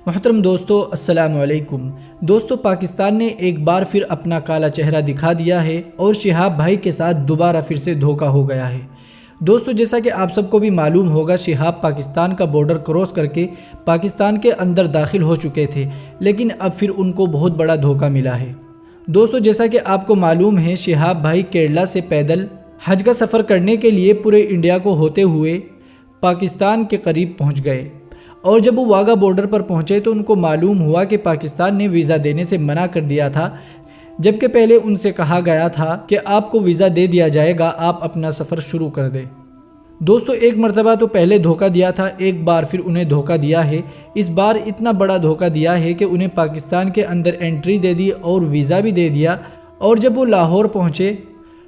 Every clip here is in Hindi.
मोहतरम दोस्तों, अस्सलाम वालेकुम। दोस्तों, पाकिस्तान ने एक बार फिर अपना काला चेहरा दिखा दिया है और शिहाब भाई के साथ दोबारा फिर से धोखा हो गया है। दोस्तों, जैसा कि आप सबको भी मालूम होगा, शिहाब पाकिस्तान का बॉर्डर क्रॉस करके पाकिस्तान के अंदर दाखिल हो चुके थे, लेकिन अब फिर उनको बहुत बड़ा धोखा मिला है। दोस्तों, जैसा कि आपको मालूम है, शिहाब भाई केरला से पैदल हज का सफ़र करने के लिए पूरे इंडिया को होते हुए पाकिस्तान के करीब पहुंच गए और जब वो वाघा बॉर्डर पर पहुंचे तो उनको मालूम हुआ कि पाकिस्तान ने वीज़ा देने से मना कर दिया था, जबकि पहले उनसे कहा गया था कि आपको वीज़ा दे दिया जाएगा, आप अपना सफ़र शुरू कर दें। दोस्तों, एक मरतबा तो पहले धोखा दिया था, एक बार फिर उन्हें धोखा दिया है। इस बार इतना बड़ा धोखा दिया है कि उन्हें पाकिस्तान के अंदर एंट्री दे दी और वीज़ा भी दे दिया, और जब वो लाहौर पहुँचे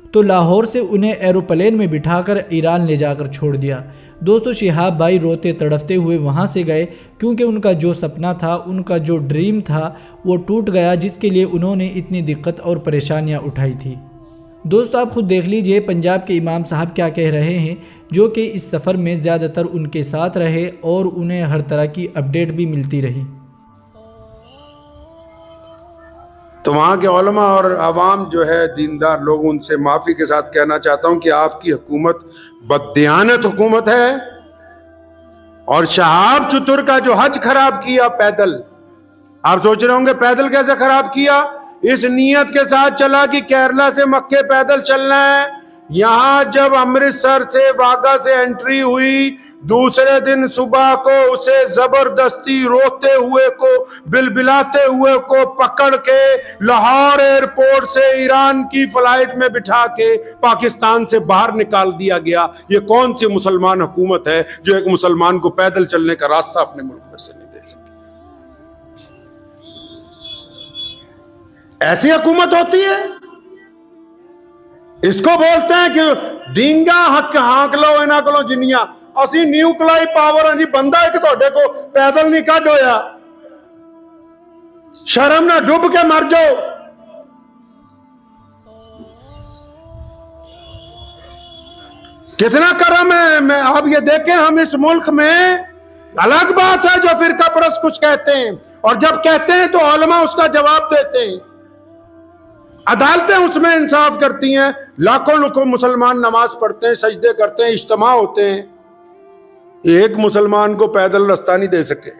तो लाहौर से उन्हें एरोप्लेन में बिठाकर ईरान ले जाकर छोड़ दिया। दोस्तों, शिहाब भाई रोते तड़पते हुए वहाँ से गए, क्योंकि उनका जो सपना था, उनका जो ड्रीम था, वो टूट गया, जिसके लिए उन्होंने इतनी दिक्कत और परेशानियाँ उठाई थी। दोस्तों, आप खुद देख लीजिए पंजाब के इमाम साहब क्या कह रहे हैं, जो कि इस सफ़र में ज़्यादातर उनके साथ रहे और उन्हें हर तरह की अपडेट भी मिलती रही। तो वहाँ के उलमा और आवाम जो है दीनदार लोग, उनसे माफ़ी के साथ कहना चाहता हूँ कि आपकी हुकूमत बददियानत हुकूमत है। और शहाब चतुर का जो हज खराब किया पैदल, आप सोच रहे होंगे पैदल कैसे खराब किया। इस नीयत के साथ चला कि केरला से मक्के पैदल चलना है। यहां जब अमृतसर से वाघा से एंट्री हुई, दूसरे दिन सुबह को उसे जबरदस्ती रोते हुए को, बिलबिलाते हुए को पकड़ के लाहौर एयरपोर्ट से ईरान की फ्लाइट में बिठा के पाकिस्तान से बाहर निकाल दिया गया। ये कौन सी मुसलमान हुकूमत है जो एक मुसलमान को पैदल चलने का रास्ता अपने मुल्क में से नहीं दे सकती। ऐसी हुकूमत होती है, इसको बोलते हैं कि डींगा हक हाँक लो इना को जिन्नियां असी न्यूक्लियर पावर हैं जी। बंदा एक थोड़े को पैदल नहीं कढ़ होया, शर्म ना डूब के मर जाओ। कितना करम है। मैं आप ये देखें, हम इस मुल्क में, अलग बात है जो फिरका परस्त कुछ कहते हैं, और जब कहते हैं तो उलमा उसका जवाब देते हैं, अदालतें उसमें इंसाफ करती हैं, लाखों लोग मुसलमान नमाज पढ़ते हैं, सजदे करते हैं, इज्तिमा होते हैं, एक मुसलमान को पैदल रास्ता नहीं दे सके।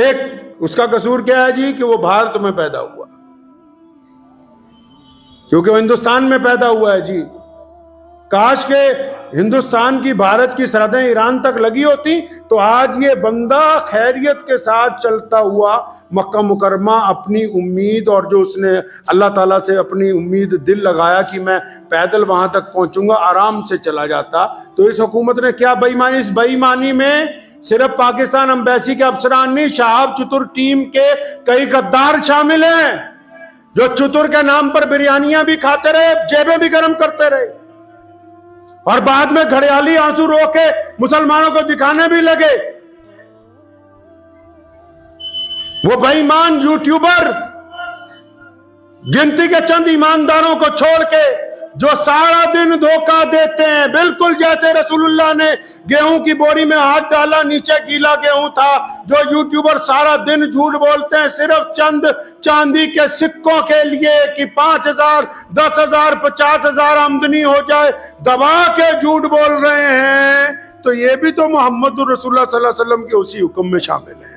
एक उसका कसूर क्या है जी कि वो भारत में पैदा हुआ, क्योंकि वो हिंदुस्तान में पैदा हुआ है जी। काश के हिंदुस्तान की भारत की सरहदें ईरान तक लगी होती तो आज ये बंदा खैरियत के साथ चलता हुआ मक्का मुकरमा अपनी उम्मीद, और जो उसने अल्लाह ताला से अपनी उम्मीद दिल लगाया कि मैं पैदल वहां तक पहुंचूंगा, आराम से चला जाता। तो इस हुकूमत ने क्या बेईमानी, इस बेईमानी में सिर्फ पाकिस्तान एम्बेसी के अफसरान नहीं, शहाब चतुर टीम के कई गद्दार शामिल हैं, जो चतुर के नाम पर बिरयानियां भी खाते रहे, जेबें भी गर्म करते रहे, और बाद में घड़ियाली आंसू रो के मुसलमानों को दिखाने भी लगे। वो बेईमान यूट्यूबर गिनती के चंद ईमानदारों को छोड़ के जो सारा दिन धोखा देते हैं, बिल्कुल जैसे रसूलुल्लाह ने गेहूं की बोरी में हाथ डाला, नीचे गीला गेहूं था। जो यूट्यूबर सारा दिन झूठ बोलते हैं सिर्फ चंद चांदी के सिक्कों के लिए कि 5,000, 10,000, 50,000 आमदनी हो जाए, दबा के झूठ बोल रहे हैं, तो ये भी तो मोहम्मद रसूलुल्लाह सल्लल्लाहु अलैहि वसल्लम के उसी हुक्म में शामिल है।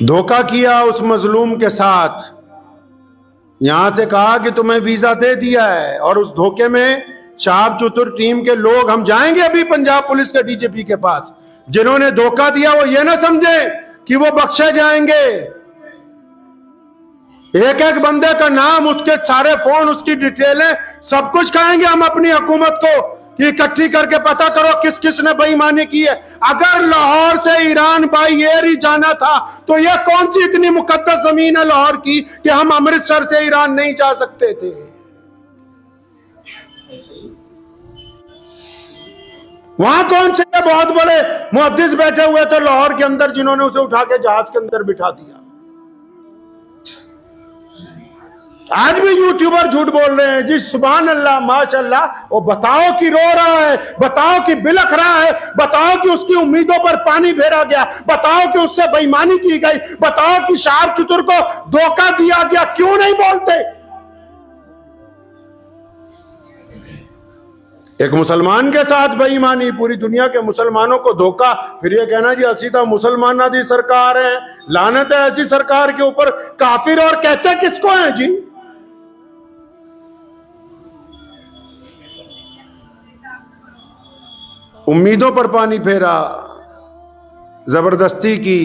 धोखा किया उस मजलूम के साथ, यहां से कहा कि तुम्हें वीजा दे दिया है, और उस धोखे में शहाब चतुर टीम के लोग, हम जाएंगे अभी पंजाब पुलिस के डीजीपी के पास, जिन्होंने धोखा दिया वो ये ना समझे कि वो बख्शे जाएंगे। एक एक बंदे का नाम, उसके सारे फोन, उसकी डिटेलें, सब कुछ कहेंगे हम अपनी हुकूमत को कि इकट्ठी करके पता करो किस किस ने बेईमानी की है। अगर लाहौर से ईरान बाई एयर ही जाना था तो यह कौन सी इतनी मुकद्दस जमीन है लाहौर की कि हम अमृतसर से ईरान नहीं जा सकते थे। वहां कौन से बहुत बड़े मुहद्दिस बैठे हुए थे लाहौर के अंदर, जिन्होंने उसे उठा के जहाज के अंदर बिठा दिया। आज भी यूट्यूबर झूठ बोल रहे हैं जी, सुभान अल्लाह माशाअल्लाह। वो बताओ कि रो रहा है, बताओ कि बिलख रहा है, बताओ कि उसकी उम्मीदों पर पानी फेरा गया, बताओ कि उससे बेईमानी की गई, बताओ कि शहाब चतुर को धोखा दिया गया। क्यों नहीं बोलते? एक मुसलमान के साथ बेईमानी, पूरी दुनिया के मुसलमानों को धोखा, फिर ये कहना जी असी तो मुसलमान दी सरकार है। लानत है ऐसी सरकार के ऊपर। काफिर और कहते किसको है जी? उम्मीदों पर पानी फेरा, जबरदस्ती की।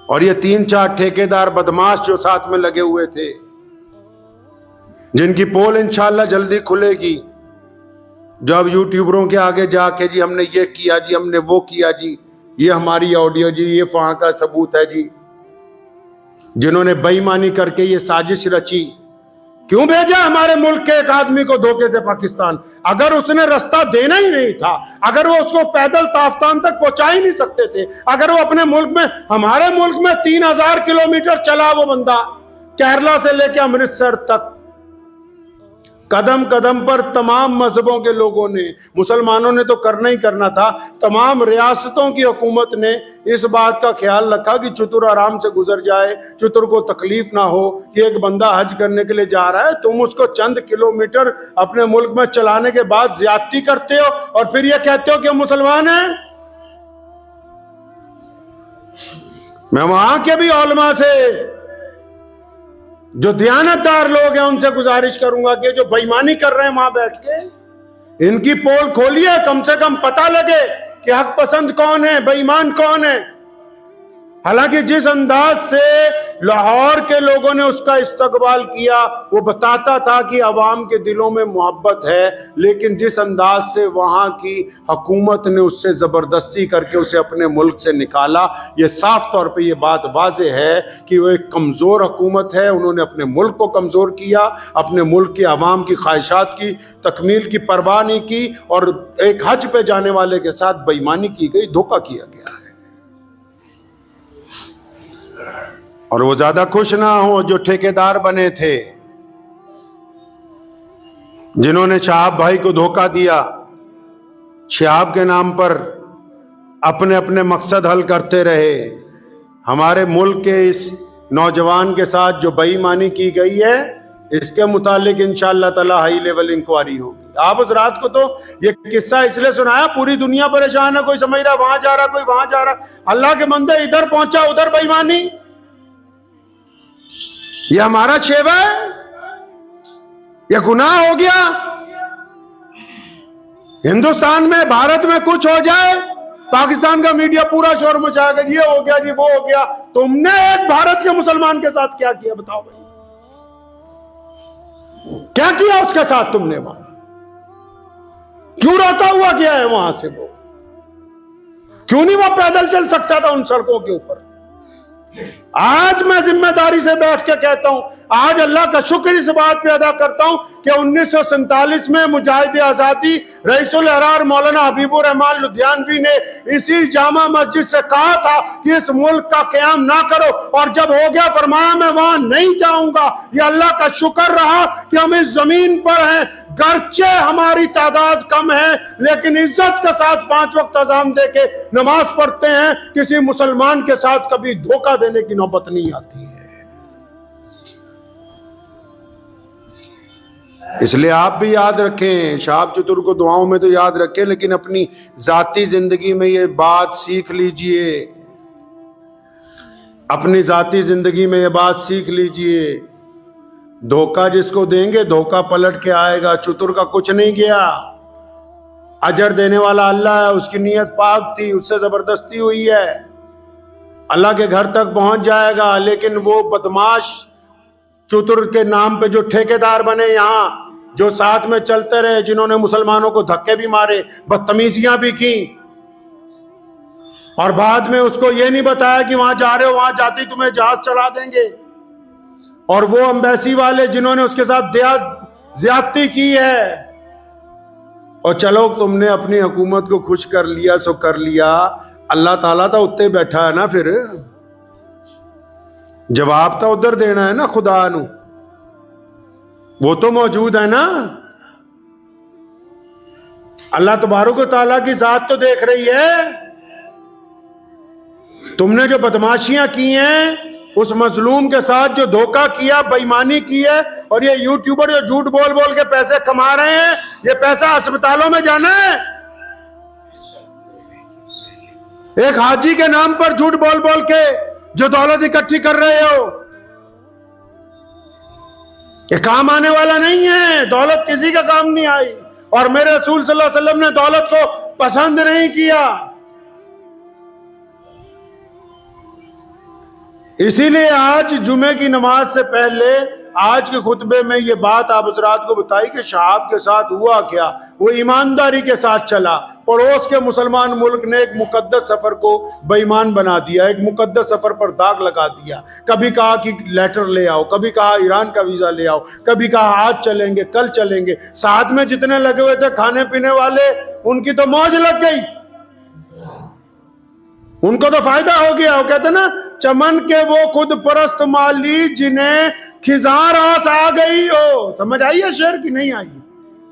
और ये 3-4 ठेकेदार बदमाश जो साथ में लगे हुए थे, जिनकी पोल इंशाल्लाह जल्दी खुलेगी, जब यूट्यूबरों के आगे जाके जी हमने ये किया जी, हमने वो किया जी, ये हमारी ऑडियो जी, ये वहां का सबूत है जी, जिन्होंने बेईमानी करके ये साजिश रची। क्यों भेजा हमारे मुल्क के एक आदमी को धोखे से पाकिस्तान? अगर उसने रास्ता देना ही नहीं था, अगर वो उसको पैदल ताफ्तान तक पहुंचा ही नहीं सकते थे, अगर वो अपने मुल्क में, हमारे मुल्क में 3000 किलोमीटर चला वो बंदा, केरला से लेकर अमृतसर तक, कदम कदम पर तमाम मजहबों के लोगों ने, मुसलमानों ने तो करना ही करना था, तमाम रियासतों की हुकूमत ने इस बात का ख्याल रखा कि चतुर आराम से गुजर जाए, चतुर को तकलीफ ना हो कि एक बंदा हज करने के लिए जा रहा है, तुम उसको चंद किलोमीटर अपने मुल्क में चलाने के बाद ज्यादती करते हो और फिर ये कहते हो कि हम मुसलमान हैं। मैं वहां के भी उलमा से, जो दयानतदार लोग हैं, उनसे गुजारिश करूंगा कि जो बेईमानी कर रहे हैं वहां बैठ के, इनकी पोल खोलिए, कम से कम पता लगे कि हक पसंद कौन है, बेईमान कौन है। हालांकि जिस अंदाज से लाहौर के लोगों ने उसका इस्तकबाल किया, वो बताता था कि अवाम के दिलों में मोहब्बत है, लेकिन जिस अंदाज से वहां की हुकूमत ने उससे ज़बरदस्ती करके उसे अपने मुल्क से निकाला, ये साफ तौर पे ये बात वाज़ेह है कि वो एक कमज़ोर हुकूमत है। उन्होंने अपने मुल्क को कमज़ोर किया, अपने मुल्क के अवाम की ख्वाहिशात की तकमील की परवाह नहीं की, और एक हज पे जाने वाले के साथ बेईमानी की गई, धोखा किया गया है। और वो ज्यादा खुश ना हो जो ठेकेदार बने थे, जिन्होंने शहाब भाई को धोखा दिया, शहाब के नाम पर अपने अपने मकसद हल करते रहे। हमारे मुल्क के इस नौजवान के साथ जो बेईमानी की गई है, इसके मुतालिक इंशाअल्लाह ताला हाई लेवल इंक्वायरी होगी। आप उस रात को तो ये किस्सा इसलिए सुनाया, पूरी दुनिया परेशान है, कोई समझ रहा वहां जा रहा, कोई वहां जा रहा। अल्लाह के बंदे, इधर पहुंचा उधर बेईमानी, ये हमारा शेवा है, ये गुनाह हो गया। हिंदुस्तान में, भारत में कुछ हो जाए, पाकिस्तान का मीडिया पूरा शोर मचाएगा, ये हो गया जी, वो हो गया। तुमने एक भारत के मुसलमान के साथ क्या किया बताओ भाई? क्या किया उसके साथ तुमने? वहां क्यों रोता हुआ गया है वहां से? वो क्यों नहीं वो पैदल चल सकता था उन सड़कों के ऊपर? आज मैं जिम्मेदारी से बैठ के कहता हूं, आज अल्लाह का शुक्र इस बात पे अदा करता हूं कि 1947 में मुजाहिद आजादी रईसुल अहरार मौलाना हबीबुर रहमान लुधियानवी ने इसी जामा मस्जिद से कहा था कि इस मुल्क का क़याम ना करो, और जब हो गया फरमाया मैं वहां नहीं जाऊंगा। ये अल्लाह का शुक्र रहा कि हम इस जमीन पर हैं, गर्चे हमारी तादाद कम है, लेकिन इज्जत के साथ 5 वक्त अज़ान देके नमाज पढ़ते हैं। किसी मुसलमान के साथ कभी धोखा देने की नौबत नहीं आती है। इसलिए आप भी याद रखें, शहाब चतुर को दुआओं में तो याद रखें, लेकिन अपनी जाती जिंदगी में ये बात सीख लीजिए, अपनी जाती जिंदगी में ये बात सीख लीजिए। धोखा जिसको देंगे धोखा पलट के आएगा। चतुर का कुछ नहीं गया, अजर देने वाला अल्लाह है, उसकी नीयत पाक थी, उससे जबरदस्ती हुई है, अल्लाह के घर तक पहुंच जाएगा। लेकिन वो बदमाश चतुर के नाम पे जो ठेकेदार बने यहाँ, जो साथ में चलते रहे, जिन्होंने मुसलमानों को धक्के भी मारे, बदतमीजियां भी की, और बाद में उसको ये नहीं बताया कि वहां जा रहे हो, वहां जाते ही तुम्हें जहाज चढ़ा देंगे। और वो एम्बेसी वाले जिन्होंने उसके साथ ज्यादती की है, और चलो तुमने अपनी हुकूमत को खुश कर लिया सो कर लिया, अल्लाह ताला तो उत्ते बैठा है ना, फिर जवाब तो उधर देना है ना खुदा नू। वो तो मौजूद है ना। अल्लाह तबारक व तआला की जात तो देख रही है। तुमने जो बदमाशियां की हैं, उस मजलूम के साथ जो धोखा किया, बेईमानी की है, और ये यूट्यूबर जो झूठ बोल बोल के पैसे कमा रहे हैं, ये पैसा अस्पतालों में जाना है। एक हाजी के नाम पर झूठ बोल बोल के जो दौलत इकट्ठी कर रहे हो, ये काम आने वाला नहीं है। दौलत किसी का काम नहीं आई, और मेरे रसूल सल्लल्लाहु अलैहि वसल्लम ने दौलत को पसंद नहीं किया। इसीलिए आज जुमे की नमाज से पहले आज के खुतबे में ये बात आप हज़रात को बताई कि शहाब के साथ हुआ क्या। वो ईमानदारी के साथ चला। पड़ोस के मुसलमान मुल्क ने एक मुकद्दस सफर को बेईमान बना दिया, एक मुकद्दस सफर पर दाग लगा दिया। कभी कहा कि लेटर ले आओ, कभी कहा ईरान का वीजा ले आओ, कभी कहा आज चलेंगे कल चलेंगे। साथ में जितने लगे हुए थे खाने पीने वाले, उनकी तो मौज लग गई, उनको तो फायदा हो गया। वो कहते ना, चमन के वो खुद परस्त माली जिन्हें खिजार आस आ गई हो। समझ आई है शेर की नहीं आई?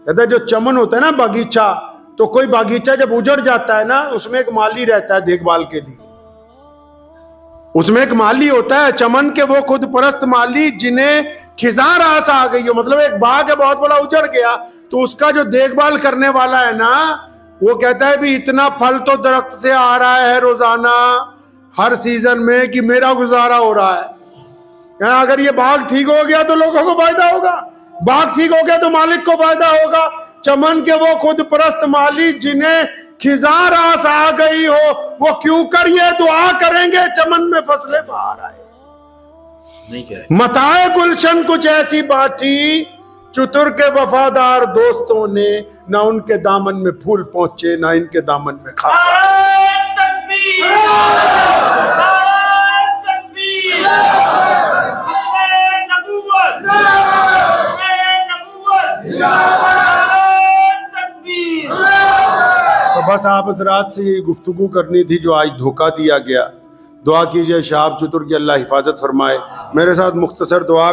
कहते जो चमन होता है ना, बागीचा, तो कोई बागीचा जब उजड़ जाता है ना, उसमें एक माली रहता है देखभाल के लिए, उसमें एक माली होता है। चमन के वो खुद परस्त माली जिन्हें खिजार आस आ गई हो, मतलब एक बाग है बहुत बड़ा, उजड़ गया, तो उसका जो देखभाल करने वाला है ना, वो कहता है भी इतना फल तो दरख्त से आ रहा है रोजाना हर सीजन में कि मेरा गुजारा हो रहा है। अगर ये बाग ठीक हो गया तो लोगों को फायदा होगा, बाग ठीक हो गया तो मालिक को फायदा होगा। चमन के वो खुद परस्त माली जिन्हें खिजार आस आ गई हो, वो क्यों कर ये दुआ करेंगे चमन में फसलें बाहर आए। मताए गुलशन कुछ ऐसी बाटी, चतुर के वफादार दोस्तों ने ना उनके दामन में फूल पहुंचे ना इनके दामन में खा। तो बस आप हज़रात से ये गुफ्तगू करनी थी जो आज धोखा दिया गया। दुआ कीजिए शहाब चतुर की अल्लाह हिफाजत फरमाए। मेरे साथ मुख्तसर दुआ।